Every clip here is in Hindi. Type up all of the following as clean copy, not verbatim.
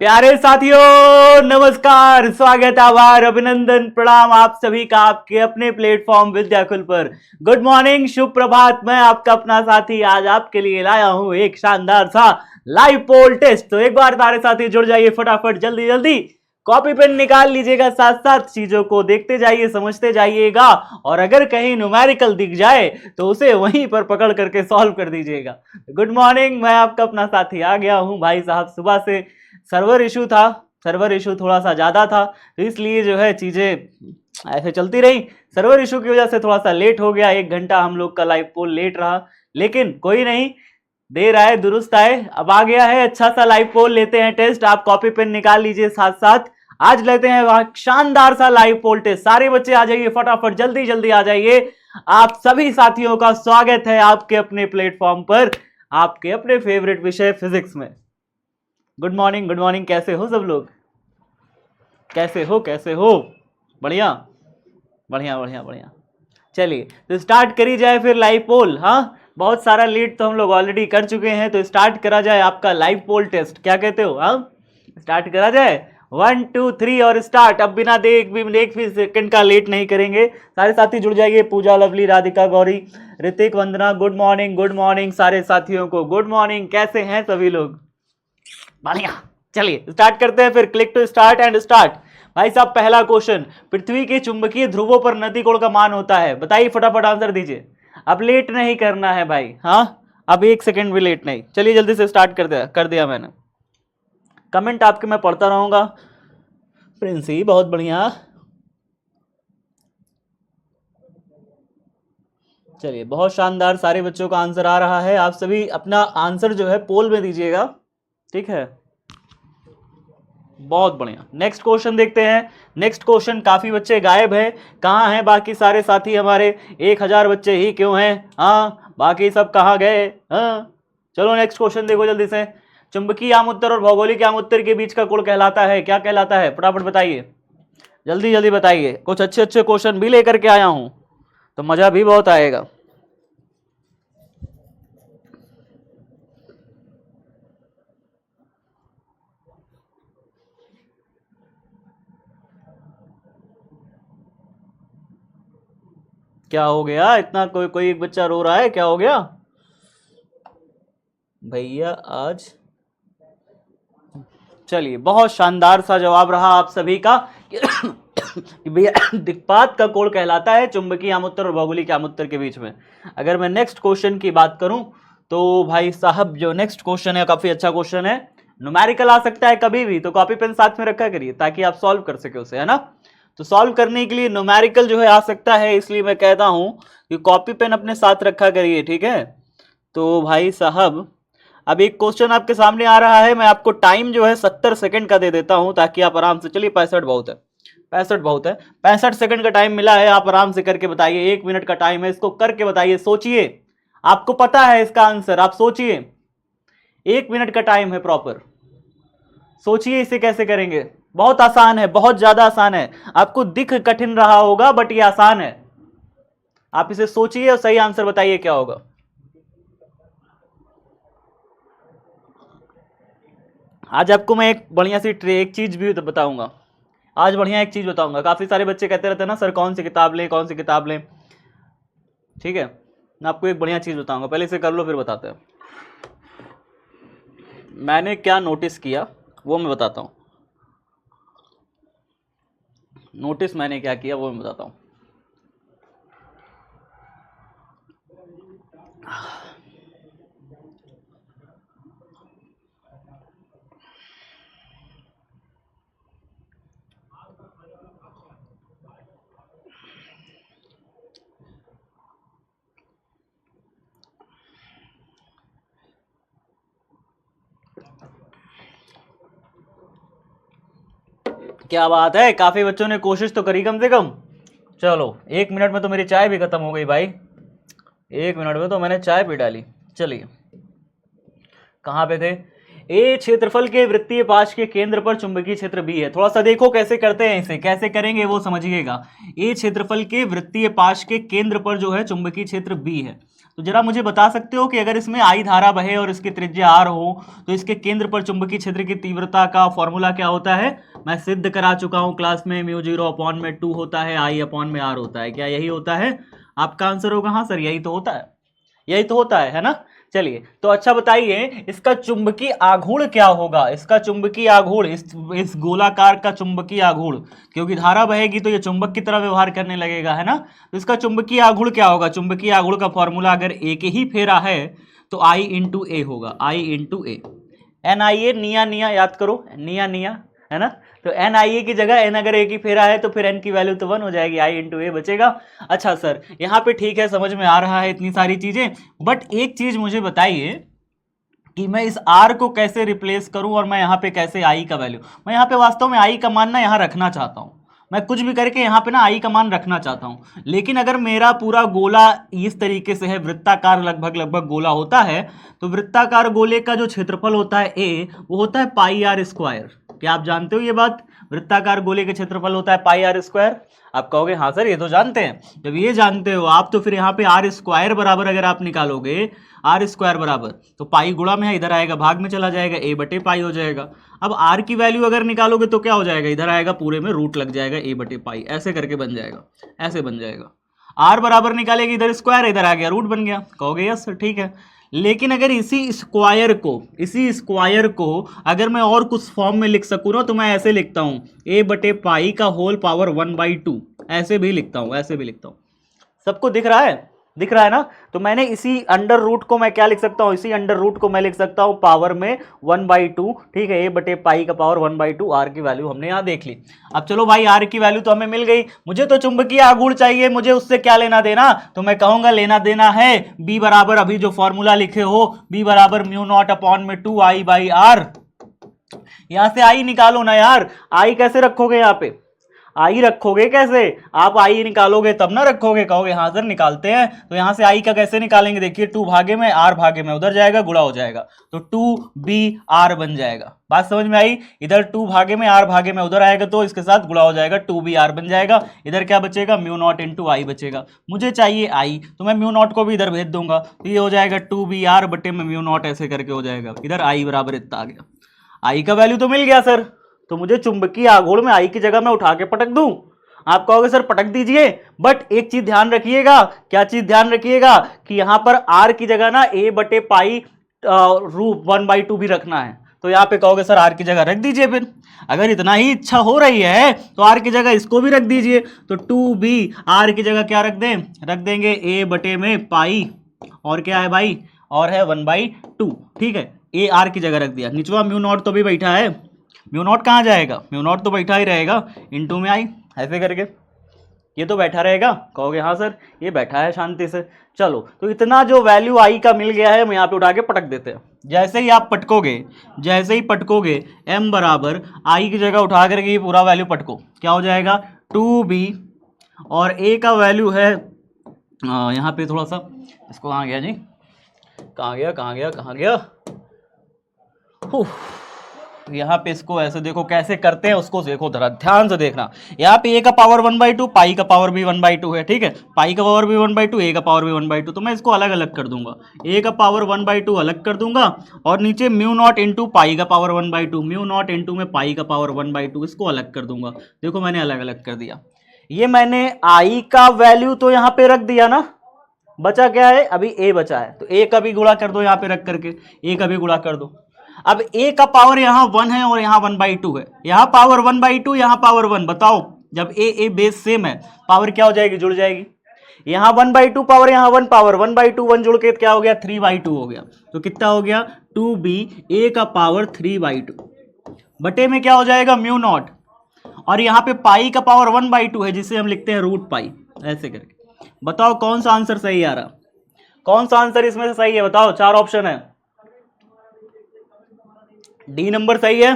प्यारे साथियों नमस्कार, स्वागत, आभार, अभिनंदन, प्रणाम आप सभी का आपके अपने प्लेटफॉर्म विद्याकुल पर। गुड मॉर्निंग, शुभ प्रभात। मैं आपका अपना साथी आज आपके लिए लाया हूं एक शानदार सा लाइव पोल टेस्ट। तो एक बार सारे साथी जुड़ जाइए, फटाफट जल्दी जल्दी कॉपी पेन निकाल लीजिएगा, साथ साथ चीजों को देखते जाइए, समझते जाइएगा, और अगर कहीं न्यूमेरिकल दिख जाए तो उसे वहीं पर पकड़ करके सॉल्व कर दीजिएगा। गुड मॉर्निंग, मैं आपका अपना साथी आ गया हूं। भाई साहब सुबह से सर्वर इशू था, सर्वर इशू थोड़ा सा ज़्यादा था, तो इसलिए जो है चीज़ें ऐसे चलती रही। सर्वर इशू की वजह से थोड़ा सा लेट हो गया, 1 घंटा हम लोग का लाइव पोल लेट रहा, लेकिन कोई नहीं, देर आए दुरुस्त आए। अब आ गया है अच्छा सा लाइव पोल, लेते हैं टेस्ट। आप कॉपी पेन निकाल लीजिए, साथ साथ आज लेते हैं शानदार सा लाइव पोल टेस्ट। सारे बच्चे आ जाइए, फटाफट जल्दी जल्दी आ जाइए। आप सभी साथियों का स्वागत है आपके अपने प्लेटफॉर्म पर, आपके अपने फेवरेट विषय फिजिक्स में। Good morning, good morning. कैसे हो सब लोग? कैसे हो? बढ़िया बढ़िया बढ़िया बढ़िया। चलिए तो स्टार्ट करी जाए फिर लाइव पोल। हाँ, बहुत सारा लीड तो हम लोग ऑलरेडी कर चुके हैं, तो स्टार्ट करा जाए आपका लाइव पोल टेस्ट। क्या कहते हो? हाँ, स्टार्ट करा जाए। 1 2 3 और स्टार्ट। अब बिना एक भी सेकंड का लेट नहीं करेंगे। सारे साथी जुड़ जाइए। पूजा, लवली, राधिका, गौरी, ऋतिक, वंदना, गुड मॉर्निंग, गुड मॉर्निंग। सारे साथियों को गुड मॉर्निंग। कैसे हैं सभी लोग? बढ़िया। चलिए स्टार्ट करते हैं फिर। Click to start and start. भाई साहब पहला क्वेश्चन, पृथ्वी के चुंबकीय ध्रुवों पर नदी कोण का मान होता है? बताइए, फटाफट आंसर दीजिए। अब लेट नहीं करना है भाई। हाँ, अब 1 सेकंड भी लेट नहीं। चलिए जल्दी से स्टार्ट कर दिया मैंने। कमेंट आपके मैं पढ़ता रहूंगा। प्रिंसी बहुत बढ़िया। चलिए बहुत शानदार, सारे बच्चों का आंसर आ रहा है। आप सभी अपना आंसर जो है पोल में दीजिएगा, ठीक है? बहुत बढ़िया। नेक्स्ट क्वेश्चन देखते हैं। नेक्स्ट क्वेश्चन, काफी बच्चे गायब हैं, कहाँ हैं बाकी सारे साथी हमारे? 1000 बच्चे ही क्यों हैं? हाँ, बाकी सब कहाँ गए? हाँ, चलो नेक्स्ट क्वेश्चन देखो जल्दी से। चुंबकीय आमुत्तर और भौगोलिक आमुत्तर के बीच का कोण कहलाता है? क्या कहलाता है? फटाफट बताइए, जल्दी जल्दी बताइए। कुछ अच्छे अच्छे क्वेश्चन भी लेकर के आया हूं, तो मजा भी बहुत आएगा। क्या हो गया इतना? कोई एक बच्चा रो रहा है, क्या हो गया भैया आज? चलिए बहुत शानदार सा जवाब रहा आप सभी का कि भैया दिक्पात का कोण कहलाता है चुंबकीय आमुत्तर और भौगोलिक आमुत्तर के बीच में। अगर मैं नेक्स्ट क्वेश्चन की बात करूं तो भाई साहब जो नेक्स्ट क्वेश्चन है काफी अच्छा क्वेश्चन है। न्यूमेरिकल आ सकता है कभी भी, तो कॉपी पेन साथ में रखा करिए ताकि आप सॉल्व कर सके उसे, है ना? तो सॉल्व करने के लिए न्यूमेरिकल जो है आ सकता है, इसलिए मैं कहता हूं कि कॉपी पेन अपने साथ रखा करिए, ठीक है? तो भाई साहब अब एक क्वेश्चन आपके सामने आ रहा है। मैं आपको टाइम जो है 70 सेकंड का दे देता हूं ताकि आप आराम से, चलिए 65 बहुत है, 65 बहुत है, 65 सेकंड का टाइम मिला है, आप आराम से करके बताइए। 1 मिनट का टाइम है, इसको करके बताइए, सोचिए। आपको पता है इसका आंसर, आप सोचिए। 1 मिनट का टाइम है प्रॉपर, सोचिए इसे कैसे करेंगे। बहुत आसान है, बहुत ज्यादा आसान है। आपको दिख कठिन रहा होगा बट ये आसान है। आप इसे सोचिए और सही आंसर बताइए क्या होगा। आज आपको मैं एक बढ़िया सी एक चीज भी तो बताऊंगा। आज बढ़िया एक चीज बताऊंगा। काफी सारे बच्चे कहते रहते हैं ना सर कौन सी किताब लें, कौन सी किताब लें, ठीक है? मैं आपको एक बढ़िया चीज बताऊंगा, पहले इसे कर लो फिर बताते हैं। मैंने क्या नोटिस किया वो मैं बताता हूं। नोटिस मैंने क्या किया वो मैं बताता हूं। क्या बात है, काफी बच्चों ने कोशिश तो करी कम से कम। चलो 1 मिनट में तो मेरी चाय भी खत्म हो गई भाई। 1 मिनट में तो मैंने चाय पी डाली। चलिए कहाँ पे थे? ए क्षेत्रफल के वृत्तीय पाश के केंद्र पर चुंबकीय क्षेत्र बी है। थोड़ा सा देखो कैसे करते हैं, इसे कैसे करेंगे वो समझिएगा। ए क्षेत्रफल के वृत्तीय पाश के केंद्र पर जो है चुंबकीय क्षेत्र बी है। तो जरा मुझे बता सकते हो कि अगर इसमें आई धारा बहे और इसकी त्रिज्या आर हो तो इसके केंद्र पर चुंबकीय क्षेत्र की तीव्रता का फॉर्मूला क्या होता है? मैं सिद्ध करा चुका हूं क्लास में, म्यू 0/2 होता है, I/r होता है। क्या यही होता है? आपका आंसर होगा हाँ सर यही तो होता है, यही तो होता है ना। चलिए तो अच्छा बताइए इसका चुंबकीय आघूर्ण क्या होगा? इसका चुंबकीय आघूर्ण, इस गोलाकार का चुंबकीय आघूर्ण, क्योंकि धारा बहेगी तो ये चुंबक की तरह व्यवहार करने लगेगा, है ना। तो इसका चुंबकीय आघूर्ण क्या होगा? चुंबकीय आघूर्ण का फॉर्मूला अगर एक ही फेरा है तो I इंटू ए होगा, I इंटू ए। NIA निया निया याद करो, निया निया, है ना। तो NIA की जगह N अगर एक ही फेरा है तो फिर N की वैल्यू तो 1 हो जाएगी, I इंटू ए बचेगा। अच्छा सर यहाँ पे ठीक है, समझ में आ रहा है इतनी सारी चीजें, बट एक चीज मुझे बताइए कि मैं इस R को कैसे रिप्लेस करूं और मैं यहाँ पे कैसे I का वैल्यू, मैं यहाँ पे वास्तव में I का मान ना यहाँ रखना चाहता हूँ, मैं कुछ भी करके यहाँ पे ना I का मान रखना चाहता हूँ। लेकिन अगर मेरा पूरा गोला इस तरीके से है, वृत्ताकार लगभग लगभग गोला होता है, तो वृत्ताकार गोले का जो क्षेत्रफल होता है A वो होता है πr²। क्या आप जानते हो ये बात? वृत्ताकार गोले के क्षेत्रफल होता है πr²। आप कहोगे हाँ सर ये तो जानते हैं। जब ये जानते हो आप तो फिर यहाँ पे r² बराबर अगर आप निकालोगे, r² बराबर तो पाई गुणा में है, इधर आएगा भाग में चला जाएगा, a/पाई हो जाएगा। अब r की वैल्यू अगर निकालोगे तो क्या हो जाएगा? इधर आएगा पूरे में रूट लग जाएगा, a/पाई ऐसे करके बन जाएगा, ऐसे बन जाएगा। r बराबर निकालेगी, इधर स्क्वायर, इधर आ गया रूट बन गया। कहोगे यस सर ठीक है। लेकिन अगर इसी स्क्वायर को अगर मैं और कुछ फॉर्म में लिख सकूँ ना तो मैं ऐसे लिखता हूँ a/पाई का होल पावर 1/2, ऐसे भी लिखता हूँ, ऐसे भी लिखता हूँ। सबको दिख रहा है? दिख रहा है ना। तो मैंने इसी अंडर रूट को मैं क्या लिख सकता हूँ? इसी अंडर रूट को मैं लिख सकता हूँ पावर में 1/2, ठीक है। a/पाई का पावर 1/2, r की वैल्यू हमने यहाँ देख ली। अब चलो भाई r की वैल्यू तो हमें मिल गई, मुझे तो चुंबकीय आघूर्ण चाहिए, मुझे उससे क्या लेना देना? तो मैं कहूंगा लेना देना है b बराबर, अभी जो फॉर्मूला लिखे हो, b बराबर μ0/2I/r। यहां से I निकालो ना यार। I कैसे रखोगे? यहाँ पे आई रखोगे कैसे? आप आई निकालोगे तब ना रखोगे। कहोगे हाँ सर निकालते हैं। तो यहां से आई का कैसे निकालेंगे? देखिए 2 भागे में r भागे में उधर जाएगा, गुणा हो जाएगा, तो 2br बन जाएगा। बात समझ में आई? इधर 2 भागे में r भागे में उधर आएगा तो इसके साथ गुणा हो जाएगा, 2br बन जाएगा। इधर क्या बचेगा? μ0 इंटू आई बचेगा। मुझे चाहिए आई तो मैं μ0 को भी इधर भेज दूंगा, तो ये हो जाएगा 2br बटे में μ0 ऐसे करके हो जाएगा। इधर आई बराबर इतना आ गया। आई का वैल्यू तो मिल गया सर, तो मुझे चुंबकीय आघूर्ण में आई की जगह मैं उठा के पटक दूं। आप कहोगे सर पटक दीजिए, बट एक चीज ध्यान रखिएगा। क्या चीज ध्यान रखिएगा? कि यहां पर r की जगह ना a/पाई रूट 1/2 भी रखना है। तो यहाँ पे कहोगे सर r की जगह रख दीजिए। फिर अगर इतना ही इच्छा हो रही है तो r की जगह इसको भी रख दीजिए। तो 2b r की जगह क्या रख दें? रख देंगे a/पाई, और क्या है भाई? और है 1/2, ठीक है। ए आर की जगह रख दिया। निचवा μ0 तो भी बैठा है, μ0 कहाँ जाएगा? μ0 तो बैठा ही रहेगा, इंटू में आई ऐसे करके ये तो बैठा रहेगा। कहोगे हाँ सर ये बैठा है शांति से। चलो तो इतना जो वैल्यू आई का मिल गया है हम यहाँ पे उठा के पटक देते हैं। जैसे ही आप पटकोगे, जैसे ही पटकोगे m बराबर आई की जगह उठा करके ये पूरा वैल्यू पटको, क्या हो जाएगा? 2b, और a का वैल्यू है यहाँ पे थोड़ा सा, इसको कहाँ गया जी? कहाँ गया कहाँ गया कहाँ गया? यहाँ पे इसको ऐसे देखो कैसे करते हैं, उसको देखो जरा ध्यान से देखना। यहाँ पे a का पावर 1/2, पाई का पावर भी 1/2 है, ठीक है। पाई का पावर भी 1/2, a का पावर भी 1/2, तो मैं इसको अलग अलग कर दूंगा। a का पावर 1/2 अलग कर दूंगा, और नीचे μ0 इंटू पाई का पावर 1/2, μ0 इंटू में पाई का पावर 1/2 इसको अलग कर दूंगा। देखो मैंने अलग अलग कर दिया। ये मैंने आई का वैल्यू तो यहाँ पे रख दिया ना, बचा क्या है? अभी a बचा है, तो a का भी गुणा कर दो यहाँ पे रख करके, a का भी गुणा कर दो। अब a का पावर यहाँ 1 है और यहाँ 1/2 है, यहाँ पावर 1/2, यहाँ पावर 1। बताओ जब a बेस सेम है पावर क्या हो जाएगी? जुड़ जाएगी। यहाँ 1/2 पावर, यहाँ 1 पावर, 1/2 1 जुड़ के क्या हो गया? 3/2 हो गया। तो कितना हो गया? 2b a का पावर 3/2 बटे में क्या हो जाएगा? μ0, और यहाँ पे पाई का पावर 1/2 है जिसे हम लिखते हैं रूट पाई, ऐसे करके। बताओ कौन सा आंसर सही आ रहा? कौन सा आंसर इसमें से सही है? बताओ, 4 ऑप्शन है, डी नंबर सही है।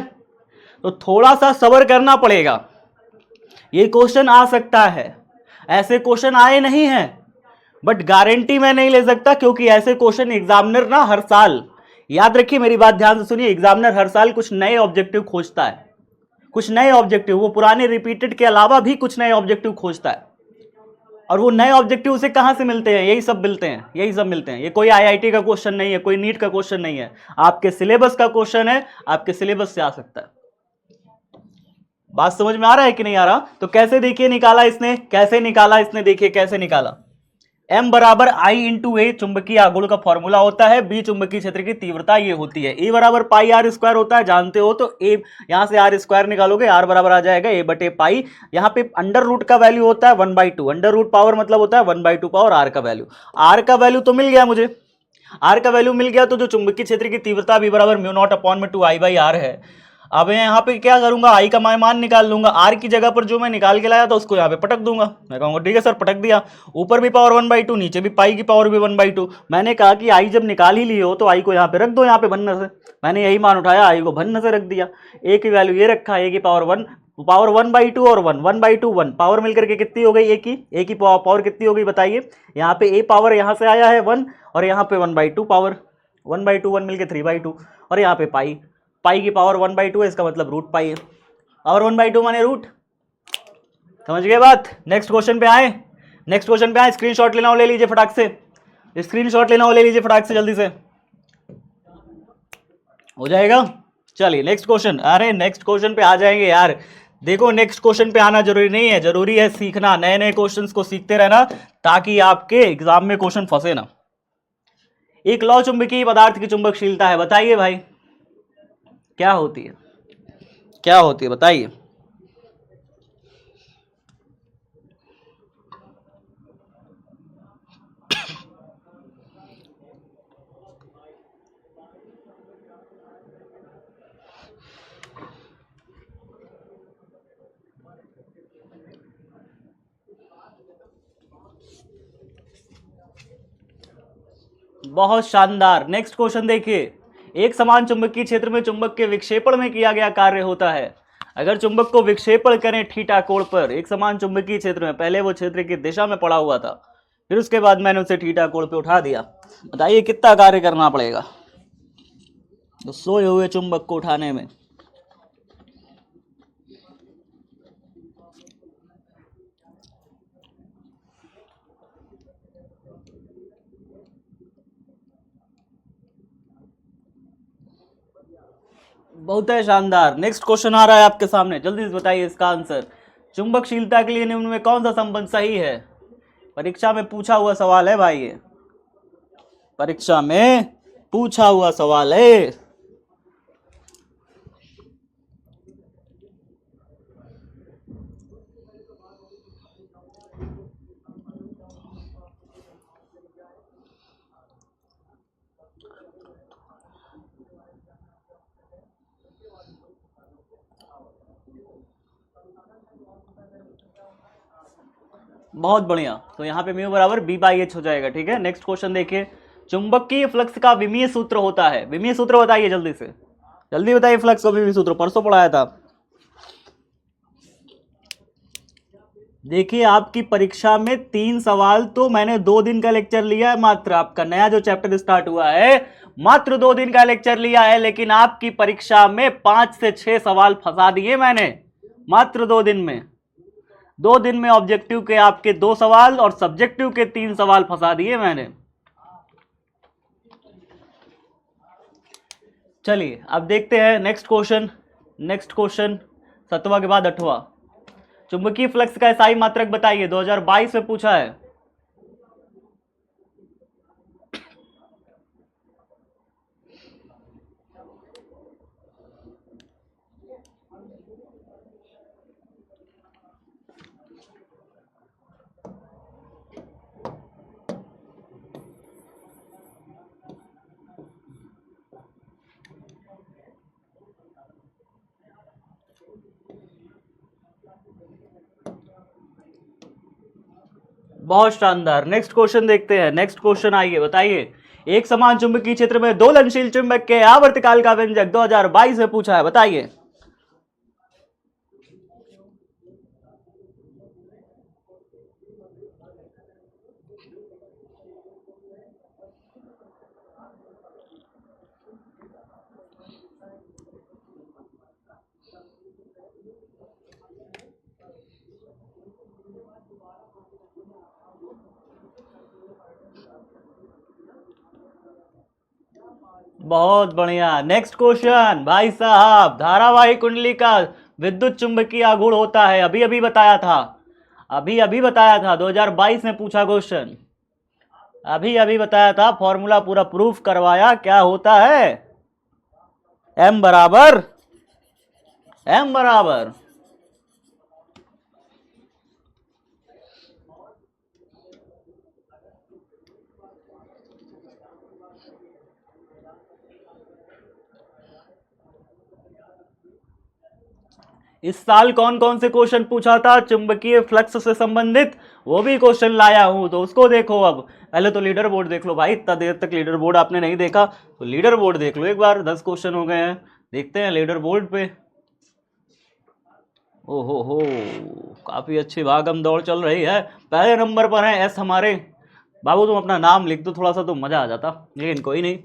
तो थोड़ा सा सब्र करना पड़ेगा, ये क्वेश्चन आ सकता है, ऐसे क्वेश्चन आए नहीं हैं, बट गारंटी मैं नहीं ले सकता, क्योंकि ऐसे क्वेश्चन एग्जामिनर ना हर साल याद रखिए मेरी बात ध्यान से सुनिए, एग्जामिनर हर साल कुछ नए ऑब्जेक्टिव खोजता है, कुछ नए ऑब्जेक्टिव, वो पुराने रिपीटेड के अलावा भी कुछ नए ऑब्जेक्टिव खोजता है। और वो नए ऑब्जेक्टिव उसे कहां से मिलते हैं? यही सब मिलते हैं, यही सब मिलते हैं। ये कोई आईआईटी का क्वेश्चन नहीं है, कोई नीट का क्वेश्चन नहीं है, आपके सिलेबस का क्वेश्चन है, आपके सिलेबस से आ सकता है। बात समझ में आ रहा है कि नहीं आ रहा? तो कैसे देखिए निकाला इसने, कैसे निकाला इसने, देखिए कैसे निकाला। M बराबर आई इंटू ए चुंबकीय आघूर्ण का फॉर्मूला होता है, बी चुंबकीय क्षेत्र की तीव्रता ये होती है, ए बराबर पाई आर स्क्वायर होता है, जानते हो। तो ए यहां से आर स्क्वायर निकालोगे, आर बराबर आ जाएगा ए बटे पाई। यहां पे अंडर रूट का वैल्यू होता है 1/2, अंडर रूट पावर मतलब होता है 1/2 पावर आर का वैल्यू। आर का वैल्यू तो मिल गया मुझे, आर का वैल्यू मिल गया, तो जो चुंबकीय क्षेत्र की तीव्रता भी बराबर म्यू नॉट अपॉन में 2I/r है। अब मैं यहाँ पे क्या करूंगा, आई का मान निकाल लूंगा, आर की जगह पर जो मैं निकाल के लाया था उसको यहाँ पे पटक दूंगा। मैं कहूंगा ठीक है सर, पटक दिया, ऊपर भी पावर 1/2, नीचे भी पाई की पावर भी 1/2। मैंने कहा कि आई जब निकाल ही ली हो तो आई को यहाँ पे रख दो, यहाँ पे भन्न से। मैंने यही मान उठाया, आई को भन्न से रख दिया, ए की वैल्यू ये रखा, ए की पावर 1, पावर 1/2 और 1/2 1 पावर मिलकर के कितनी हो गई, ए की पावर कितनी हो गई बताइए। यहाँ पे ए पावर यहाँ से आया है 1, और यहाँ पे 1/2 पावर, 1/2 1 मिलकर 3/2, और यहाँ पे पाई, पाई की पावर 1/2 है, इसका मतलब रूट पाई है, पावर 1/2 माने रूट। समझ गए बात? नेक्स्ट क्वेश्चन पे आए, नेक्स्ट क्वेश्चन पे आए। स्क्रीनशॉट लेना हो ले लीजिए फटाक से, स्क्रीनशॉट लेना हो ले लीजिए फटाक से, जल्दी से हो जाएगा। चलिए नेक्स्ट क्वेश्चन, अरे नेक्स्ट क्वेश्चन पे आ जाएंगे यार। देखो नेक्स्ट क्वेश्चन पे आना जरूरी नहीं है, जरूरी है सीखना, नए नए क्वेश्चंस को सीखते रहना, ताकि आपके एग्जाम में क्वेश्चन फंसे ना। एक लौ चुंबकीय पदार्थ की चुंबकशीलता है, बताइए भाई क्या होती है, क्या होती है बताइए। बहुत शानदार। नेक्स्ट क्वेश्चन देखिए, एक समान चुंबकीय क्षेत्र में चुंबक के विक्षेपण में किया गया कार्य होता है। अगर चुंबक को विक्षेपण करें थीटा कोण पर, एक समान चुंबकीय क्षेत्र में, पहले वो क्षेत्र की दिशा में पड़ा हुआ था, फिर उसके बाद मैंने उसे थीटा कोण पे उठा दिया, बताइए कितना कार्य करना पड़ेगा तो सोए हुए चुंबक को उठाने में। बहुत है शानदार। नेक्स्ट क्वेश्चन आ रहा है आपके सामने, जल्दी से बताइए इसका आंसर। चुंबकशीलता के लिए निम्न में कौन सा संबंध सही है? परीक्षा में पूछा हुआ सवाल है भाई, ये परीक्षा में पूछा हुआ सवाल है। बहुत बढ़िया, तो यहाँ पे म्यू बराबर B/H हो जाएगा, ठीक है। नेक्स्ट क्वेश्चन देखिए, चुंबकीय फ्लक्स का विमीय सूत्र होता है, विमीय सूत्र बताइए जल्दी से, जल्दी बताइए फ्लक्स का विमीय सूत्र, परसों पढ़ाया था। देखिए आपकी परीक्षा में 3 सवाल, तो मैंने 2 दिन का लेक्चर लिया है मात्र, आपका नया जो चैप्टर स्टार्ट हुआ है मात्र 2 दिन का लेक्चर लिया है, लेकिन आपकी परीक्षा में 5 से 6 सवाल फंसा दिए मैंने मात्र 2 दिन में। 2 दिन में ऑब्जेक्टिव के आपके 2 सवाल और सब्जेक्टिव के 3 सवाल फंसा दिए मैंने। चलिए अब देखते हैं नेक्स्ट क्वेश्चन। नेक्स्ट क्वेश्चन 7वां के बाद 8वां, चुंबकीय फ्लक्स का एसआई मात्रक बताइए, 2022 में पूछा है। बहुत शानदार। नेक्स्ट क्वेश्चन देखते हैं, नेक्स्ट क्वेश्चन आइए बताइए, एक समान चुंबकीय क्षेत्र में दोलनशील चुंबक के आवर्तकाल का व्यंजक 2022 में पूछा है, बताइए। बहुत बढ़िया। नेक्स्ट क्वेश्चन भाई साहब, धारावाही कुंडली का विद्युत चुंबकीय आघूर्ण होता है, अभी अभी बताया था, अभी अभी बताया था, 2022 में पूछा क्वेश्चन, अभी अभी बताया था, फॉर्मूला पूरा प्रूफ करवाया। क्या होता है? एम बराबर, एम बराबर इस साल कौन कौन से क्वेश्चन पूछा था चुंबकीय फ्लक्स से संबंधित, वो भी क्वेश्चन लाया हूं, तो उसको देखो। अब पहले तो लीडर बोर्ड देख लो भाई, इतना देर तक लीडर बोर्ड आपने नहीं देखा तो लीडर बोर्ड देख लो एक बार। 10 क्वेश्चन हो गए हैं, देखते हैं लीडर बोर्ड पे। ओहो हो, काफी अच्छी भागम दौड़ चल रही है। पहले नंबर पर है एस हमारे। बाबू तुम अपना नाम लिख दो थोड़ा सा तो मजा आ जाता, लेकिन कोई नहीं।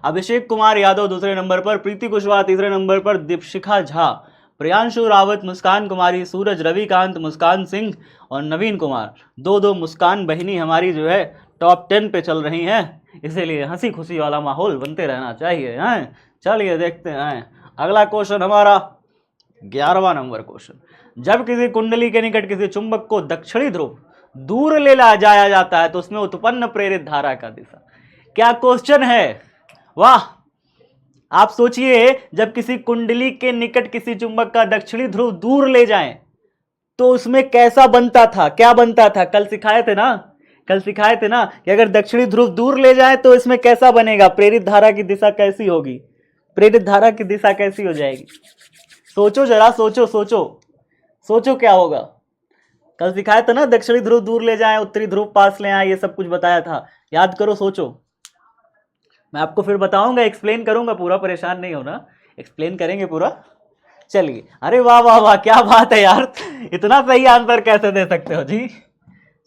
अभिषेक कुमार यादव दूसरे नंबर पर, प्रीति कुशवाहा तीसरे नंबर पर, दीपशिखा झा, प्रियांशु रावत, मुस्कान कुमारी, सूरज रविकांत, मुस्कान सिंह और नवीन कुमार, दो दो मुस्कान बहिनी हमारी जो है टॉप 10 पे चल रही हैं, इसीलिए हंसी खुशी वाला माहौल बनते रहना चाहिए हैं। चलिए देखते हैं अगला क्वेश्चन हमारा, 11वां नंबर क्वेश्चन। जब किसी कुंडली के निकट किसी चुंबक को दक्षिणी ध्रुव दूर ले ला जाया जाता है तो उसमें उत्पन्न प्रेरित धारा का दिशा। क्या क्वेश्चन है, वाह। आप सोचिए, जब किसी कुंडली के निकट किसी चुंबक का दक्षिणी ध्रुव दूर ले जाएं तो उसमें कैसा बनता था, क्या बनता था, कल सिखाए थे ना, कल सिखाए थे ना कि अगर दक्षिणी ध्रुव दूर ले जाए तो इसमें कैसा बनेगा, प्रेरित धारा की दिशा कैसी होगी, प्रेरित धारा की दिशा कैसी हो जाएगी। सोचो जरा, सोचो सोचो सोचो क्या होगा। कल सिखाया था ना, दक्षिणी ध्रुव दूर ले जाएं, उत्तरी ध्रुव पास ले आए, ये सब कुछ बताया था, याद करो, सोचो। मैं आपको फिर बताऊंगा, एक्सप्लेन करूंगा पूरा, परेशान नहीं होना, एक्सप्लेन करेंगे पूरा। चलिए, अरे वाह वाह वाह, क्या बात है यार, इतना सही आंसर कैसे दे सकते हो जी।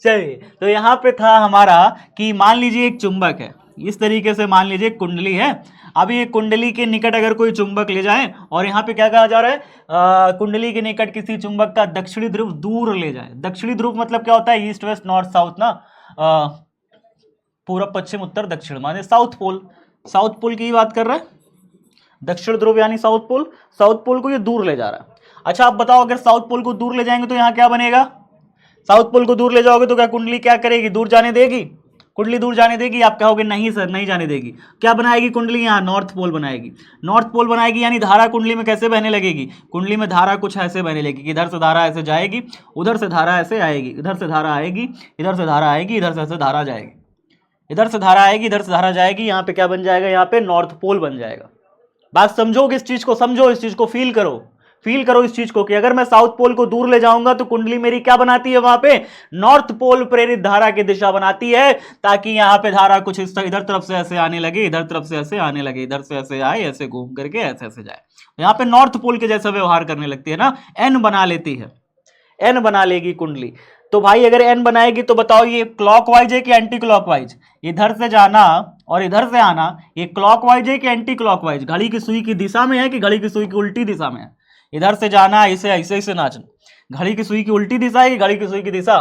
चलिए, तो यहाँ पे था हमारा कि मान लीजिए एक चुंबक है, इस तरीके से मान लीजिए कुंडली है। अभी ये कुंडली के निकट अगर कोई चुंबक ले जाए, और यहाँ पे क्या कहा जा रहा है, कुंडली के निकट किसी चुंबक का दक्षिणी ध्रुव दूर ले जाए। दक्षिणी ध्रुव मतलब क्या होता है, ईस्ट वेस्ट नॉर्थ साउथ ना, पूर्व पश्चिम उत्तर दक्षिण, माने साउथ पोल, साउथ पोल की बात कर रहा है। दक्षिण ध्रुव यानी साउथ पोल, साउथ पोल को ये दूर ले जा रहा है। अच्छा आप बताओ, अगर साउथ पोल को दूर ले जाएंगे तो यहाँ क्या बनेगा, साउथ पोल को दूर ले जाओगे तो क्या कुंडली क्या करेगी, दूर जाने देगी, कुंडली दूर जाने देगी। आप कहोगे नहीं सर नहीं जाने देगी, क्या बनाएगी कुंडली, यहाँ नॉर्थ पोल बनाएगी, नॉर्थ पोल बनाएगी, यानी धारा कुंडली में कैसे बहने लगेगी, कुंडली में धारा कुछ ऐसे बहने लगेगी, इधर से धारा ऐसे जाएगी, उधर से धारा ऐसे आएगी, इधर से धारा आएगी, इधर से धारा आएगी, इधर से ऐसे धारा जाएगी, इधर से धारा आएगी, इधर से धारा जाएगी, यहाँ पे क्या बन जाएगा, यहाँ पे नॉर्थ पोल बन जाएगा। बात समझोगे, इस चीज को समझो, इस चीज को फील करो, फील करो इस चीज को कि अगर मैं साउथ पोल को दूर ले जाऊंगा तो कुंडली मेरी क्या बनाती है, वहां पे नॉर्थ पोल प्रेरित धारा की दिशा बनाती है, ताकि यहां पे धारा कुछ इस इधर तरफ से ऐसे आने लगे, इधर तरफ से ऐसे आने लगे, इधर से ऐसे आए, ऐसे घूम करके ऐसे ऐसे जाए, यहां पे नॉर्थ पोल के जैसा व्यवहार करने लगती है ना, एन बना लेती है, एन बना लेगी कुंडली। तो भाई अगर एन बनाएगी तो बताओ ये क्लॉकवाइज है कि एंटी क्लॉकवाइज, इधर से जाना और इधर से आना, ये क्लॉकवाइज है कि एंटी क्लॉकवाइज, घड़ी की सुई की दिशा में है कि घड़ी की सुई की उल्टी दिशा में है, इधर से जाना इसे ऐसे ऐसे नाचना, घड़ी की सुई की उल्टी दिशा है कि घड़ी की सुई की दिशा।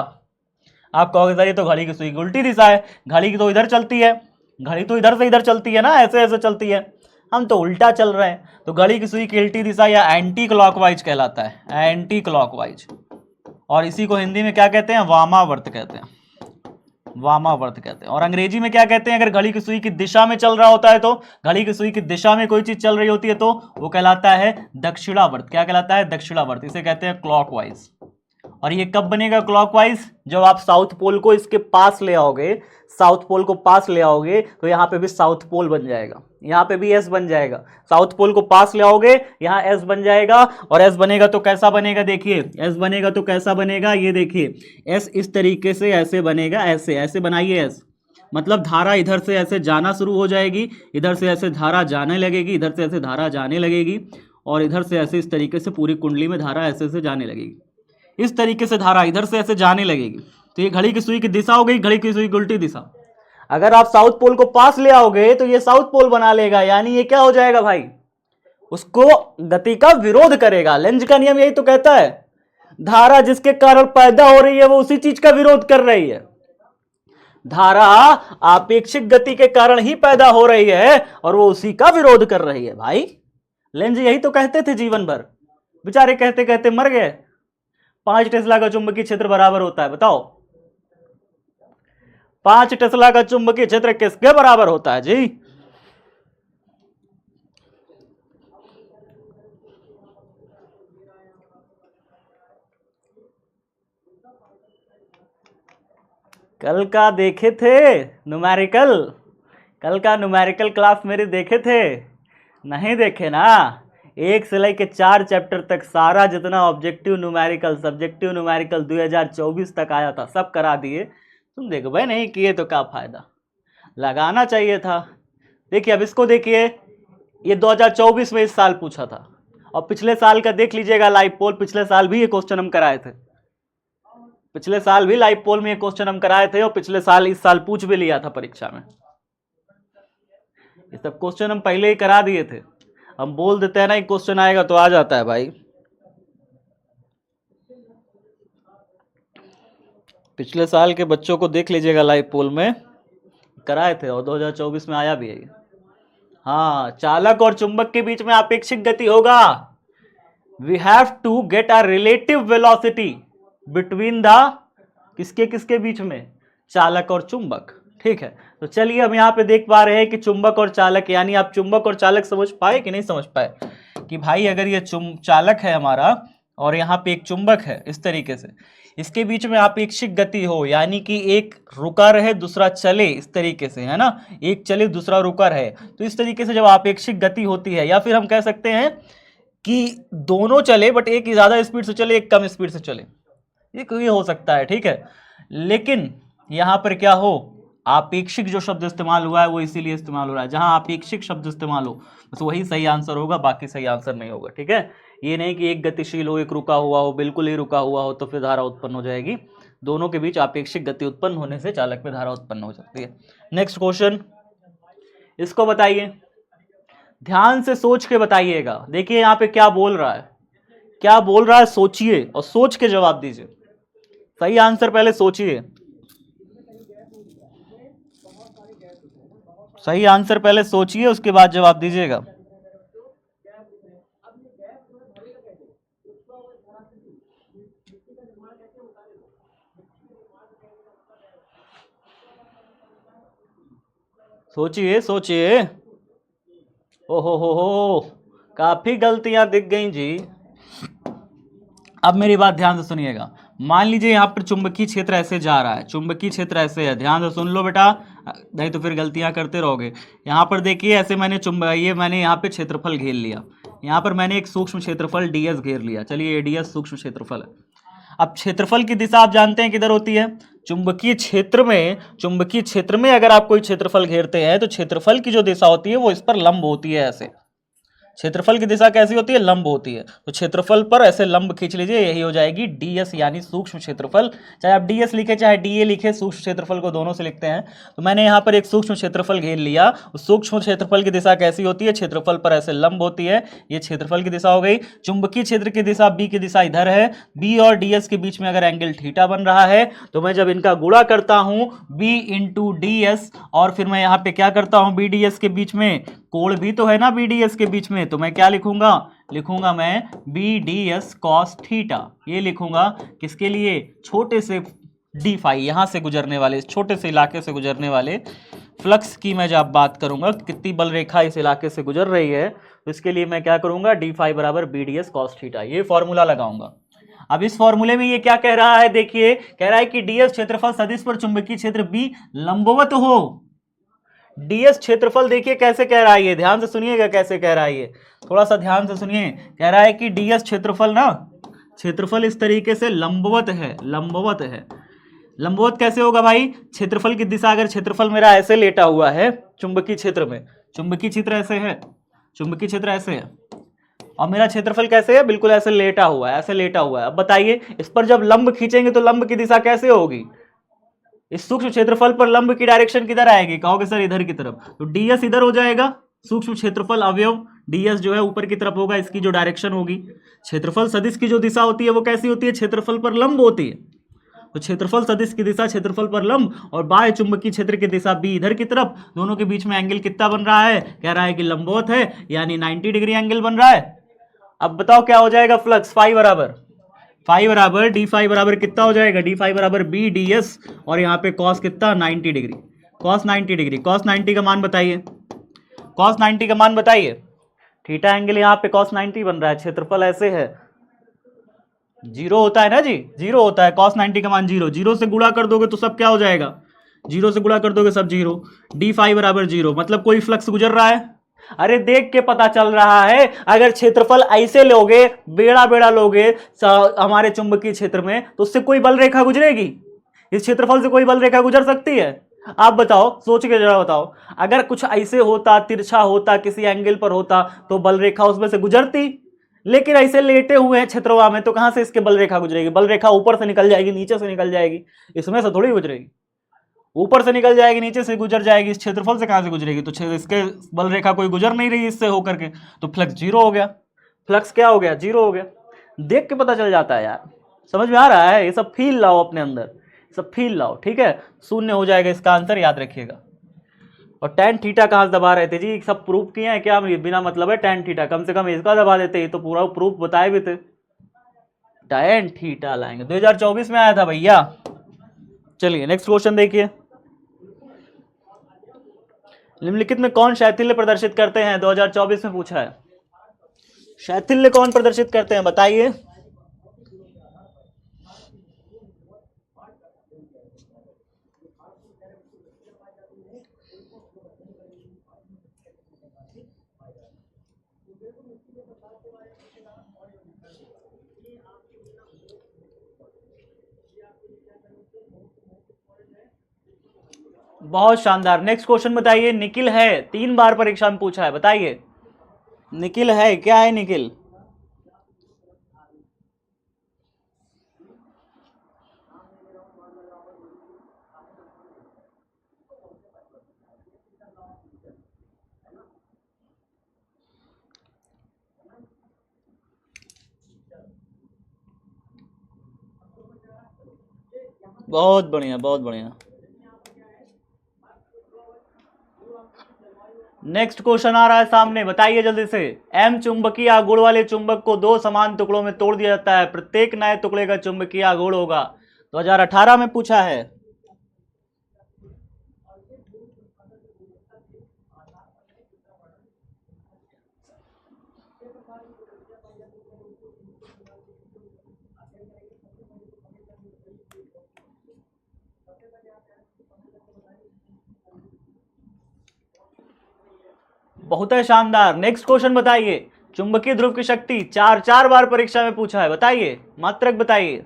आप कहोगे सर ये तो घड़ी की सुई की उल्टी दिशा है, घड़ी की तो इधर चलती है, घड़ी तो इधर से इधर चलती है ना, ऐसे ऐसे चलती है, हम तो उल्टा चल रहे हैं, तो घड़ी की सुई की उल्टी दिशा या एंटी क्लॉकवाइज कहलाता है, एंटी क्लॉकवाइज। और इसी को हिंदी में क्या कहते हैं, वामावर्त कहते हैं, वामावर्त कहते हैं। और अंग्रेजी में क्या कहते हैं, अगर घड़ी की सुई की दिशा में चल रहा होता है, तो घड़ी की सुई की दिशा में कोई चीज चल रही होती है तो वो कहलाता है दक्षिणावर्त। क्या कहलाता है, दक्षिणावर्त, इसे कहते हैं क्लॉकवाइज। और ये कब बनेगा क्लॉकवाइज, जब आप साउथ पोल को इसके पास ले आओगे, साउथ पोल को पास ले आओगे तो यहाँ पे भी साउथ पोल बन जाएगा, यहाँ पे भी एस बन जाएगा, साउथ पोल को पास ले आओगे यहाँ एस बन जाएगा, और एस बनेगा तो कैसा बनेगा, देखिए एस बनेगा तो कैसा बनेगा, ये देखिए एस इस तरीके से ऐसे बनेगा, ऐसे ऐसे बनाइए एस, मतलब धारा इधर से ऐसे जाना शुरू हो जाएगी, इधर से ऐसे धारा जाने लगेगी, इधर से ऐसे धारा जाने लगेगी, और इधर से ऐसे इस तरीके से पूरी कुंडली में धारा ऐसे ऐसे जाने लगेगी, इस तरीके से धारा इधर से ऐसे जाने लगेगी। तो ये घड़ी की सुई की दिशा हो गई, घड़ी की सुई की उल्टी दिशा। अगर आप साउथ पोल को पास ले आओगे तो ये साउथ पोल बना लेगा, यानी ये क्या हो जाएगा भाई, उसको गति का विरोध करेगा। लेंज का नियम यही तो कहता है, धारा जिसके कारण पैदा हो रही है वो उसी चीज का विरोध कर रही है। धारा आपेक्षिक गति के कारण ही पैदा हो रही है और वो उसी का विरोध कर रही है। भाई लेंज यही तो कहते थे जीवन भर, बेचारे कहते कहते मर गए। 5 टेस्ला का चुंबकीय क्षेत्र बराबर होता है, बताओ 5 टेस्ला का चुंबकीय क्षेत्र किसके बराबर होता है जी? कल का देखे थे न्यूमेरिकल, कल का न्यूमेरिकल क्लास मेरे देखे थे? नहीं देखे ना? 1 से लेकर 4 चैप्टर तक सारा जितना ऑब्जेक्टिव न्यूमेरिकल, सब्जेक्टिव न्यूमेरिकल 2024 तक आया था सब करा दिए। तुम देखो भाई, नहीं किए तो क्या फायदा, लगाना चाहिए था। देखिए अब इसको देखिए, ये 2024 में इस साल पूछा था और पिछले साल का देख लीजिएगा लाइव पोल, पिछले साल भी ये क्वेश्चन हम कराए थे, पिछले साल भी लाइव पोल में ये क्वेश्चन हम कराए थे और पिछले साल इस साल पूछ भी लिया था परीक्षा में। ये सब क्वेश्चन हम पहले ही करा दिए थे, हम बोल देते हैं ना एक क्वेश्चन आएगा तो आ जाता है भाई। पिछले साल के बच्चों को देख लीजिएगा, लाइव पोल में कराए थे और 2024 में आया भी है। हाँ, चालक और चुंबक के बीच में आपेक्षिक गति होगा। We have to get a relative velocity between the किसके किसके बीच में, चालक और चुंबक। ठीक है, तो चलिए हम यहाँ पे देख पा रहे हैं कि चुंबक और चालक, यानी आप चुंबक और चालक समझ पाए कि नहीं समझ पाए? कि भाई अगर ये चालक है हमारा और यहाँ पे एक चुंबक है, इस तरीके से इसके बीच में आपेक्षिक गति हो, यानी कि एक रुका रहे दूसरा चले, इस तरीके से, है ना, एक चले दूसरा रुका रहे, तो इस तरीके से जब आपेक्षिक गति होती है, या फिर हम कह सकते हैं कि दोनों चले बट एक ज्यादा स्पीड से चले एक कम स्पीड से चले, ये हो सकता है। ठीक है, लेकिन यहां पर क्या हो, आपेक्षिक जो शब्द इस्तेमाल हुआ है वो इसीलिए इस्तेमाल हो रहा है, जहां आपेक्षिक शब्द इस्तेमाल हो बस वही सही आंसर होगा, बाकी सही आंसर नहीं होगा। ठीक है, ये नहीं कि एक गतिशील हो एक रुका हुआ हो, बिल्कुल ही रुका हुआ हो तो फिर धारा उत्पन्न हो जाएगी। दोनों के बीच आपेक्षिक गति उत्पन्न होने से चालक में धारा उत्पन्न हो सकती है। नेक्स्ट क्वेश्चन, इसको बताइए, ध्यान से सोच के बताइएगा। देखिए यहाँ पे क्या बोल रहा है, क्या बोल रहा है, सोचिए और सोच के जवाब दीजिए। सही आंसर पहले सोचिए, सही आंसर पहले सोचिए उसके बाद जवाब दीजिएगा। सोचिए सोचिए, हो काफी गलतियां दिख गई जी। अब मेरी बात ध्यान से सुनिएगा। मान लीजिए यहाँ पर चुंबकीय क्षेत्र ऐसे जा रहा है, चुंबकीय क्षेत्र ऐसे है, ध्यान से सुन लो बेटा, नहीं तो फिर गलतियां करते रहोगे। यहाँ पर देखिए ऐसे मैंने यहाँ पे क्षेत्रफल घेर लिया, यहाँ पर मैंने एक सूक्ष्म क्षेत्रफल ds घेर लिया। चलिए ds सूक्ष्म क्षेत्रफल है। अब क्षेत्रफल की दिशा आप जानते हैं किधर होती है, चुंबकीय क्षेत्र में, चुंबकीय क्षेत्र में अगर आप कोई क्षेत्रफल घेरते हैं तो क्षेत्रफल की जो दिशा होती है वो इस पर लंब होती है। ऐसे क्षेत्रफल की दिशा कैसी होती है, लंब होती है। तो क्षेत्रफल पर ऐसे लंब खींच लीजिए, यही हो जाएगी ds यानी सूक्ष्म क्षेत्रफल। चाहे आप ds लिखे चाहे dA लिखे, सूक्ष्म क्षेत्रफल को दोनों से लिखते हैं। तो मैंने यहाँ पर एक सूक्ष्म क्षेत्रफल घेर लिया। उस सूक्ष्म क्षेत्रफल की दिशा कैसी होती है, क्षेत्रफल पर ऐसे लंब होती है। ये क्षेत्रफल की दिशा हो गई। चुंबकीय क्षेत्र की दिशा b की दिशा इधर है, b और ds के बीच में अगर एंगल थीटा बन रहा है तो मैं जब इनका गुणा करता हूं b इंटू ds और फिर मैं यहाँ पे क्या करता हूं, b ds के बीच में कोण भी तो है ना b ds के बीच में, तो मैं क्या लिखूंगा, लिखूंगा मैं b ds cos थीटा। ये लिखूंगा किसके लिए, छोटे से d फाई, यहां से गुजरने वाले, छोटे से इलाके से गुजरने वाले फ्लक्स की मैं जब बात करूंगा, कितनी बल रेखा इस इलाके से गुजर रही है, तो इसके लिए मैं क्या करूंगा, d फाई बराबर b ds cos थीटा, ये फॉर्मूला लगाऊंगा। अब इस फॉर्मूले में ये क्या कह रहा है, देखिए कह रहा है कि ds क्षेत्रफल सदिश पर चुंबकीय क्षेत्र b लंबवत हो। ds क्षेत्रफल देखिए कैसे कह रहा है, ये ध्यान से सुनिएगा कैसे कह रहा है, ये थोड़ा सा ध्यान से सुनिए। कह रहा है कि ds क्षेत्रफल ना, क्षेत्रफल इस तरीके से लंबवत है, लंबवत है। लंबवत कैसे होगा भाई, क्षेत्रफल की दिशा, अगर क्षेत्रफल मेरा ऐसे लेटा हुआ है चुंबकीय क्षेत्र में, चुंबकीय क्षेत्र ऐसे है, चुंबकीय क्षेत्र ऐसे है और मेरा क्षेत्रफल कैसे है, बिल्कुल ऐसे लेटा हुआ है, ऐसे लेटा हुआ है। अब बताइए इस पर जब लंब खींचेंगे तो लंब की दिशा कैसे होगी, इस सूक्ष्म क्षेत्रफल पर लंब की डायरेक्शन किधर आएगी, कहोगे सर इधर की तरफ, तो ds इधर हो जाएगा, सूक्ष्म क्षेत्रफल अवयव ds जो है ऊपर की तरफ होगा, इसकी जो डायरेक्शन होगी। क्षेत्रफल सदिश की जो दिशा होती है वो कैसी होती है, क्षेत्रफल पर लंब होती है। तो क्षेत्रफल सदिश की दिशा क्षेत्रफल पर लंब और बाह्य चुंबकीय क्षेत्र की दिशा बी इधर की तरफ, दोनों के बीच में एंगल कितना बन रहा है, कह रहा है कि लंबवत है, यानी 90 डिग्री एंगल बन रहा है। अब बताओ क्या हो जाएगा फ्लक्स, फाई बराबर डी फाई बराबर कितना हो जाएगा, डी फाई बराबर बी डी एस, और यहाँ पे कॉस कितना 90 डिग्री, कॉस 90 डिग्री, कॉस 90 का मान बताइए, कॉस 90 का मान बताइए। थीटा एंगल यहाँ पे कॉस 90 बन रहा है, क्षेत्रफल ऐसे है, जीरो होता है ना जी, जीरो होता है, कॉस 90 का मान जीरो, जीरो से गुणा कर दोगे तो सब क्या हो जाएगा, जीरो से गुणा कर दोगे सब जीरो, डी फाई बराबर जीरो, मतलब कोई फ्लक्स गुजर रहा है। अरे देख के पता चल रहा है, अगर क्षेत्रफल ऐसे लोगे, बेड़ा बेड़ा लोगे हमारे चुंबकीय क्षेत्र में, तो उससे कोई बल रेखा गुजरेगी, इस क्षेत्रफल से कोई बल रेखा गुजर सकती है? आप बताओ, सोच के जरा बताओ, अगर कुछ ऐसे होता, तिरछा होता, किसी एंगल पर होता, तो बल रेखा उसमें से गुजरती, लेकिन ऐसे लेटे हुए हैं क्षेत्रवा में, तो कहां से इसके बल रेखा गुजरेगी, बल रेखा ऊपर से निकल जाएगी, नीचे से निकल जाएगी, इसमें से थोड़ी गुजरेगी, ऊपर से निकल जाएगी, नीचे से गुजर जाएगी, इस क्षेत्रफल से कहां से गुजरेगी, तो इसके बल रेखा कोई गुजर नहीं रही इससे होकर के, तो फ्लक्स जीरो हो गया, फ्लक्स क्या हो गया, जीरो हो गया। देख के पता चल जाता है यार, समझ में आ रहा है, ये सब फील लाओ अपने अंदर, सब फील लाओ, ठीक है, शून्य हो जाएगा इसका आंसर, याद रखिएगा। और टेन थीटा कहाँ से दबा रहे थे जी, सब प्रूफ किए हैं क्या, बिना मतलब है टेन थीटा, कम से कम इसका दबा देते, ये तो पूरा प्रूफ बताए भी थे, टेन थीटा लाएंगे, 2024 में आया था भैया। चलिए नेक्स्ट क्वेश्चन देखिए, निम्नलिखित में कौन शैथिल्य प्रदर्शित करते हैं, 2024 में पूछा है, शैथिल्य कौन प्रदर्शित करते हैं बताइए। बहुत शानदार, नेक्स्ट क्वेश्चन बताइए, निकिल है, 3 बार परीक्षा में पूछा है, बताइए निकिल है, क्या है निकिल? बहुत बढ़िया, बहुत बढ़िया। नेक्स्ट क्वेश्चन आ रहा है सामने, बताइए जल्दी से, एम चुंबकीय आघूर्ण वाले चुंबक को 2 समान टुकड़ों में तोड़ दिया जाता है, प्रत्येक नए टुकड़े का चुंबकीय आघूर्ण होगा, 2018 में पूछा है। बहुत है शानदार, नेक्स्ट क्वेश्चन बताइए, चुंबकीय ध्रुव की शक्ति 4 बार परीक्षा में पूछा है, बताइए, मात्रक बताइए।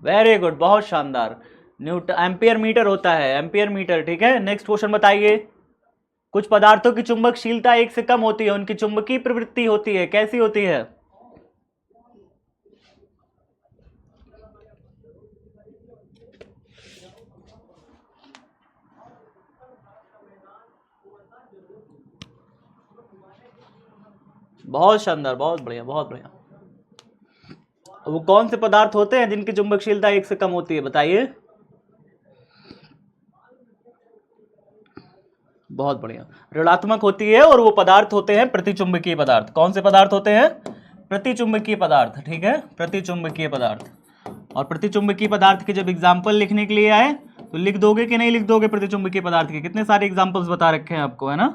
वेरी गुड, बहुत शानदार, न्यूटन एम्पियर मीटर होता है, एम्पियर मीटर, ठीक है। नेक्स्ट क्वेश्चन बताइए, कुछ पदार्थों की चुंबकशीलता 1 से कम होती है, उनकी चुंबकीय प्रवृत्ति होती है, कैसी होती है? बहुत शानदार, बहुत बढ़िया, बहुत बढ़िया। वो कौन से पदार्थ होते हैं जिनकी चुंबकशीलता 1 से कम होती है, बताइए। बहुत बढ़िया, ऋणात्मक होती है, और वो पदार्थ होते हैं प्रतिचुंबकीय पदार्थ, कौन से पदार्थ होते हैं? प्रतिचुंबकीय पदार्थ, ठीक है, प्रतिचुंबकीय पदार्थ। और प्रतिचुंबकीय पदार्थ के जब एग्जाम्पल लिखने के लिए आए तो लिख दोगे कि नहीं लिख दोगे, प्रतिचुंबकीय पदार्थ के कितने सारे एग्जाम्पल्स बता रखे हैं आपको, है ना।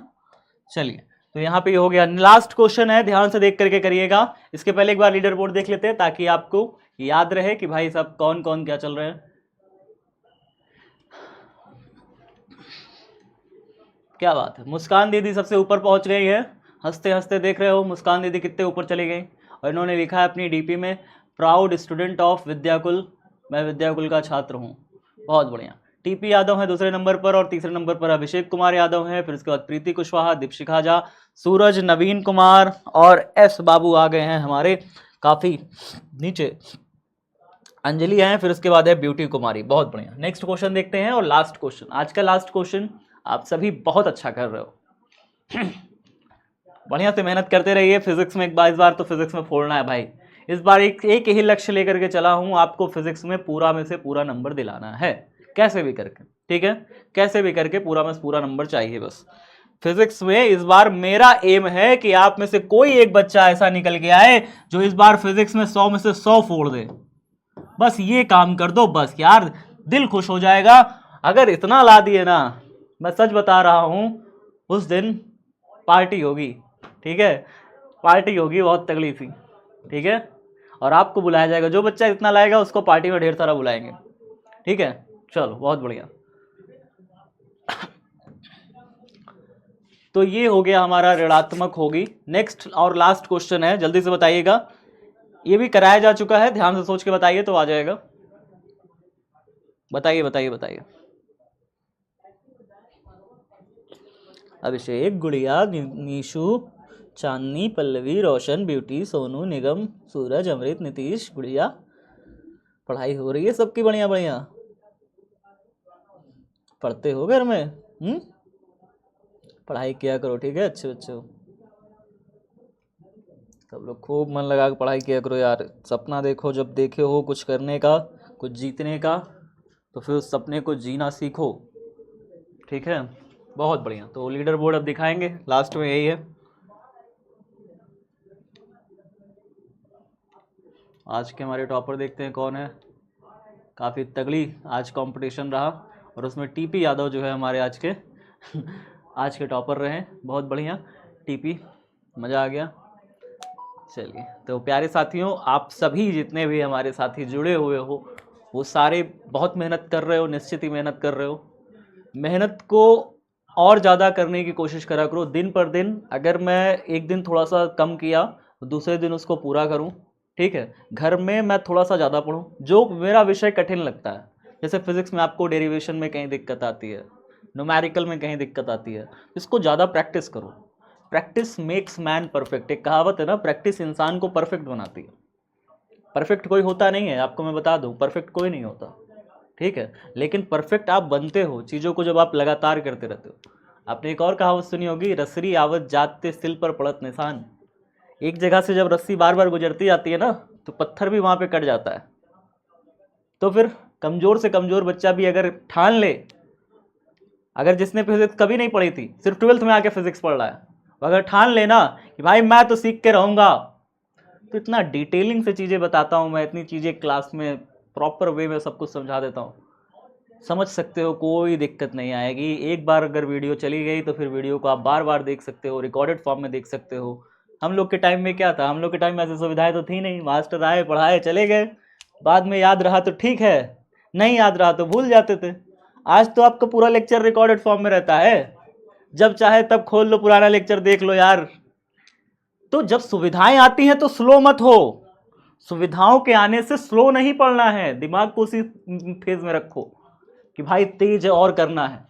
चलिए, तो यहाँ पे हो गया, लास्ट क्वेश्चन है, ध्यान से देख करके करिएगा, इसके पहले एक बार लीडर बोर्ड देख लेते हैं ताकि आपको याद रहे कि भाई सब कौन कौन क्या चल रहे हैं। क्या बात है, मुस्कान दीदी सबसे ऊपर पहुंच गई है, हंसते हंसते देख रहे हो मुस्कान दीदी कितने ऊपर चली गई, और इन्होंने लिखा है अपनी डीपी में, प्राउड स्टूडेंट ऑफ विद्याकुल, मैं विद्याकुल का छात्र हूँ, बहुत बढ़िया। टीपी यादव है दूसरे नंबर पर और तीसरे नंबर पर अभिषेक कुमार यादव है। फिर उसके बाद प्रीति कुशवाहा, दीपशिखा झा, सूरज, नवीन कुमार और एस बाबू आ गए हैं हमारे काफ़ी नीचे। अंजलि है, फिर उसके बाद है ब्यूटी कुमारी। बहुत बढ़िया। नेक्स्ट क्वेश्चन देखते हैं और लास्ट क्वेश्चन, आज का लास्ट क्वेश्चन। आप सभी बहुत अच्छा कर रहे हो बढ़िया से मेहनत करते रहिए। फिजिक्स में इस बार तो फिजिक्स में फोड़ना है भाई। इस बार एक ही लक्ष्य लेकर के चला हूं, आपको फिजिक्स में पूरा में से पूरा नंबर दिलाना है, कैसे भी करके, ठीक है, कैसे भी करके पूरा में से पूरा नंबर चाहिए बस। फिजिक्स में इस बार मेरा एम है कि आप में से कोई एक बच्चा ऐसा निकल के आए जो इस बार फिजिक्स में 100 में से 100 फोड़ दे। बस ये काम कर दो, बस यार दिल खुश हो जाएगा। अगर इतना ला दिए ना, मैं सच बता रहा हूं, उस दिन पार्टी होगी, ठीक है, पार्टी होगी बहुत तगड़ी सी, ठीक है। और आपको बुलाया जाएगा, जो बच्चा इतना लाएगा उसको पार्टी में ढेर सारा बुलाएंगे, ठीक है। चलो बहुत बढ़िया। तो ये हो गया हमारा ऋणात्मक होगी। नेक्स्ट और लास्ट क्वेश्चन है, जल्दी से बताइएगा। ये भी कराया जा चुका है, ध्यान से सोच के बताइए तो आ जाएगा। बताइए बताइए बताइए। अभिषेक, गुड़िया, नीशू, चांदनी, पल्लवी, रोशन, ब्यूटी, सोनू, निगम, सूरज, अमृत, नीतीश, गुड़िया, पढ़ाई हो रही है सबकी बढ़िया बढ़िया? पढ़ते हो घर में? पढ़ाई किया करो, ठीक है, अच्छे बच्चे हो सब लोग, खूब मन लगा के पढ़ाई किया करो यार। सपना देखो, जब देखे हो कुछ करने का, कुछ जीतने का, तो फिर उस सपने को जीना सीखो, ठीक है। बहुत बढ़िया। तो लीडर बोर्ड अब दिखाएंगे, लास्ट में यही है। आज के हमारे टॉपर देखते हैं कौन है। काफ़ी तगड़ी आज कंपटीशन रहा और उसमें टीपी यादव जो है हमारे आज के आज के टॉपर रहे। बहुत बढ़िया टीपी, मज़ा आ गया। चलिए, तो प्यारे साथियों, आप सभी जितने भी हमारे साथी जुड़े हुए हो वो सारे बहुत मेहनत कर रहे हो, निश्चित ही मेहनत कर रहे हो। मेहनत को और ज़्यादा करने की कोशिश करा करो दिन पर दिन। अगर मैं एक दिन थोड़ा सा कम किया तो दूसरे दिन उसको पूरा करूं, ठीक है। घर में मैं थोड़ा सा ज़्यादा पढूं, जो मेरा विषय कठिन लगता है। जैसे फिजिक्स में आपको डेरिवेशन में कहीं दिक्कत आती है, न्यूमेरिकल में कहीं दिक्कत आती है, इसको ज़्यादा प्रैक्टिस करो। प्रैक्टिस मेक्स मैन परफेक्ट, एक कहावत है ना, प्रैक्टिस इंसान को परफेक्ट बनाती है। परफेक्ट कोई होता नहीं है, आपको मैं बता दूं, परफेक्ट कोई नहीं होता, ठीक है। लेकिन परफेक्ट आप बनते हो चीज़ों को जब आप लगातार करते रहते हो। आपने एक और कहावत सुनी होगी, रसरी आवत जाते सिल पर पड़त निशान। एक जगह से जब रस्सी बार बार गुजरती जाती है ना, तो पत्थर भी वहाँ पे कट जाता है। तो फिर कमज़ोर से कमज़ोर बच्चा भी अगर ठान ले, अगर जिसने फिजिक्स कभी नहीं पढ़ी थी, सिर्फ 12th में आके फिजिक्स पढ़ रहा है, अगर ठान लेना कि भाई मैं तो सीख के रहूँगा, तो इतना डिटेलिंग से चीज़ें बताता हूँ मैं, इतनी चीज़ें क्लास में प्रॉपर वे में सब कुछ समझा देता हूँ, समझ सकते हो, कोई दिक्कत नहीं आएगी। एक बार अगर वीडियो चली गई तो फिर वीडियो को आप बार बार देख सकते हो, रिकॉर्डेड फॉर्म में देख सकते हो। हम लोग के टाइम में क्या था, हम लोग के टाइम में ऐसी सुविधाएं तो थी नहीं, मास्टर आए पढ़ाए चले गए, बाद में याद रहा तो ठीक है, नहीं याद रहा तो भूल जाते थे। आज तो आपका पूरा लेक्चर रिकॉर्डेड फॉर्म में रहता है, जब चाहे तब खोल लो, पुराना लेक्चर देख लो यार। तो जब सुविधाएं आती हैं तो स्लो मत हो, सुविधाओं के आने से स्लो नहीं पढ़ना है, दिमाग को उसी फेज में रखो कि भाई तेज और करना है।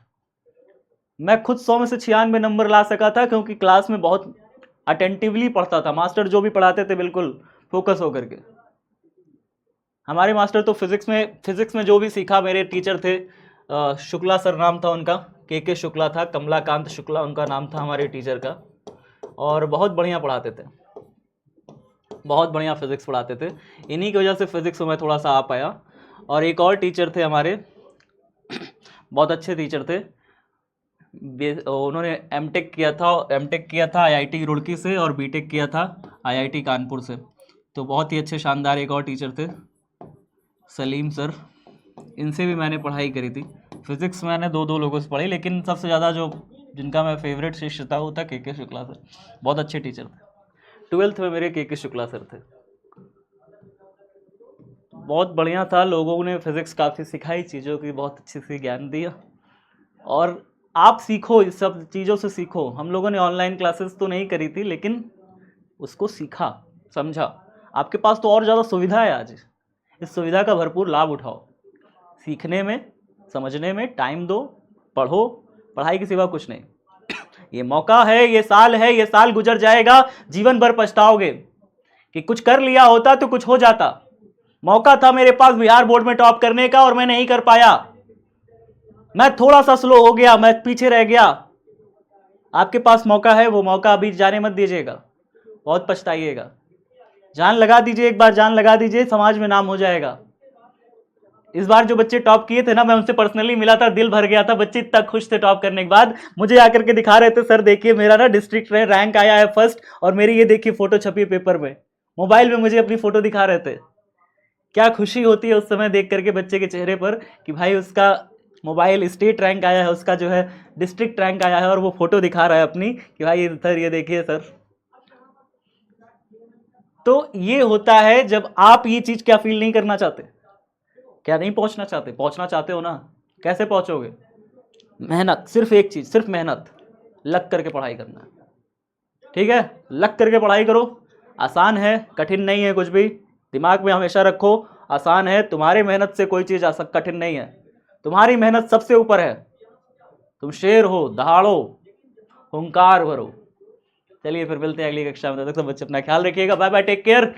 मैं खुद 100 में से 96 नंबर ला सका था, क्योंकि क्लास में बहुत अटेंटिवली पढ़ता था, मास्टर जो भी पढ़ाते थे बिल्कुल फोकस होकर के। हमारे मास्टर तो फिजिक्स में जो भी सीखा, मेरे टीचर थे, शुक्ला सर नाम था उनका, के शुक्ला था, कमलाकांत शुक्ला उनका नाम था हमारे टीचर का, और बहुत बढ़िया पढ़ाते थे, बहुत बढ़िया फिजिक्स पढ़ाते थे। इन्हीं की वजह से फिजिक्स में मैं थोड़ा सा आ पाया। और एक और टीचर थे हमारे, बहुत अच्छे टीचर थे, उन्होंने एमटेक किया था आईआईटी रुड़की से, और बीटेक किया था आईआईटी कानपुर से। तो बहुत ही अच्छे शानदार एक और टीचर थे, सलीम सर, इनसे भी मैंने पढ़ाई करी थी। फिजिक्स मैंने दो लोगों से पढ़ी, लेकिन सबसे ज़्यादा जिनका मैं फेवरेट शिष्य था वो था के शुक्ला सर, बहुत अच्छे टीचर थे। 12th में मेरे के शुक्ला सर थे, बहुत बढ़िया था। लोगों ने फिजिक्स काफ़ी सिखाई, चीज़ों की बहुत अच्छे से ज्ञान दिया। और आप सीखो, इस सब चीज़ों से सीखो। हम लोगों ने ऑनलाइन क्लासेस तो नहीं करी थी, लेकिन उसको सीखा, समझा। आपके पास तो और ज़्यादा सुविधा है आज, इस सुविधा का भरपूर लाभ उठाओ, सीखने में समझने में टाइम दो, पढ़ो, पढ़ाई के सिवा कुछ नहीं। ये मौका है, ये साल है, ये साल गुजर जाएगा, जीवन भर पछताओगे कि कुछ कर लिया होता तो कुछ हो जाता। मौका था मेरे पास बिहार बोर्ड में टॉप करने का और मैं नहीं कर पाया, मैं थोड़ा सा स्लो हो गया, मैं पीछे रह गया। आपके पास मौका है, वो मौका अभी जाने मत दीजिएगा, बहुत पछताइएगा। जान लगा दीजिए, एक बार जान लगा दीजिए, समाज में नाम हो जाएगा। इस बार जो बच्चे टॉप किए थे ना, मैं उनसे पर्सनली मिला था, दिल भर गया था। बच्चे इतना खुश थे टॉप करने के बाद, मुझे आकर के दिखा रहे थे, सर देखिए मेरा ना डिस्ट्रिक्ट में रैंक आया है फर्स्ट, और मेरी ये देखिए फोटो छपी है पेपर में। मोबाइल में मुझे अपनी फोटो दिखा रहे थे। क्या खुशी होती है उस समय देख करके बच्चे के चेहरे पर कि भाई उसका मोबाइल स्टेट रैंक आया है, उसका जो है डिस्ट्रिक्ट रैंक आया है, और वो फोटो दिखा रहा है अपनी कि भाई सर ये देखिए सर। तो ये होता है जब आप ये चीज क्या फील नहीं करना चाहते, क्या नहीं पहुंचना चाहते, पहुंचना चाहते हो ना। कैसे पहुंचोगे? मेहनत, सिर्फ एक चीज, सिर्फ मेहनत, लग करके पढ़ाई करना। ठीक है, लग करके पढ़ाई करो। आसान है, कठिन नहीं है कुछ भी, दिमाग में हमेशा रखो। आसान है, तुम्हारी मेहनत से कोई चीज कठिन नहीं है, तुम्हारी मेहनत सबसे ऊपर है। तुम शेर हो, दहाड़ो, हुंकार भरो। चलिए फिर मिलते हैं अगली कक्षा में, तब तक सब बच्चे अपना ख्याल रखिएगा। Bye bye, take care.